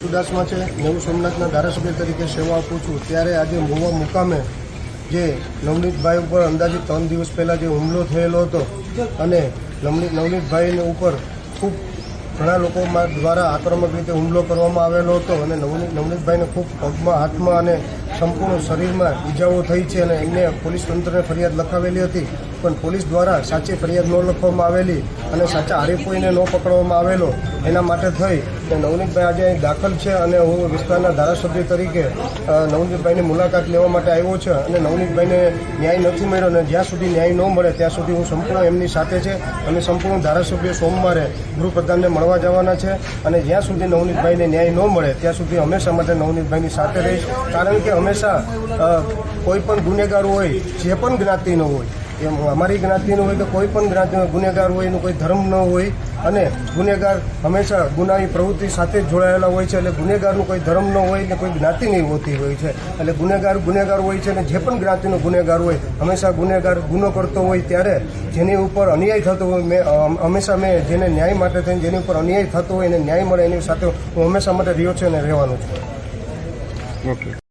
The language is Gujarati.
સુદાસમાં છે નવું સોમનાથના ધારાસભ્ય તરીકે સેવા આપું છું। ત્યારે આજે મહુવા મુકામે જે નવનીતભાઈ ઉપર અંદાજિત 3 દિવસ પહેલાં જે હુમલો થયેલો હતો અને નવનીતભાઈને ઉપર ખૂબ ઘણા લોકો દ્વારા આક્રમક રીતે હુમલો કરવામાં આવેલો હતો અને નવનીતભાઈને ખૂબ પગમાં, હાથમાં અને સંપૂર્ણ શરીરમાં ઈજાઓ થઈ છે અને એમને પોલીસ તંત્રને ફરિયાદ લખાવેલી હતી, પણ પોલીસ દ્વારા સાચી ફરિયાદ ન લખવામાં આવેલી અને સાચા આરોપીને ન પકડવામાં આવેલો। એના માટે થઈ નવનીતભાઈ આજે અહીં દાખલ છે અને હું વિસ્તારના ધારાસભ્ય તરીકે નવનીતભાઈની મુલાકાત લેવા માટે આવ્યો છે અને નવનીતભાઈને ન્યાય નથી મળ્યો અને જ્યાં સુધી ન્યાય ન મળે ત્યાં સુધી હું સંપૂર્ણ એમની સાથે છે અને સંપૂર્ણ ધારાસભ્ય સોમવારે ગૃહપ્રધાનને મળવા જવાના છે અને જ્યાં સુધી નવનીતભાઈને ન્યાય ન મળે ત્યાં સુધી હંમેશા માટે નવનીતભાઈની સાથે રહીશ, કારણ કે હંમેશા કોઈ પણ ગુનેગાર હોય, જે પણ જ્ઞાતિનો હોય, એમ અમારી જ્ઞાતિનો હોય કે કોઈ પણ જ્ઞાતિનો ગુનેગાર હોય, એનું કોઈ ધર્મ ન હોય અને ગુનેગાર હંમેશા ગુનાની પ્રવૃત્તિ સાથે જ જોડાયેલા હોય છે। એટલે ગુનેગારનું કોઈ ધર્મ ન હોય ને કોઈ જ્ઞાતિ નહીં હોતી હોય છે, એટલે ગુનેગાર હોય છે અને જે પણ જ્ઞાતિનો ગુનેગાર હોય હંમેશા ગુનેગાર ગુનો કરતો હોય ત્યારે જેની ઉપર અન્યાય થતો હોય મેં જેને ન્યાય માટે થઈને જેની ઉપર અન્યાય થતો હોય એને ન્યાય મળે એની સાથે હું હંમેશા માટે રહ્યો છું અને રહેવાનો છું। ઓકે।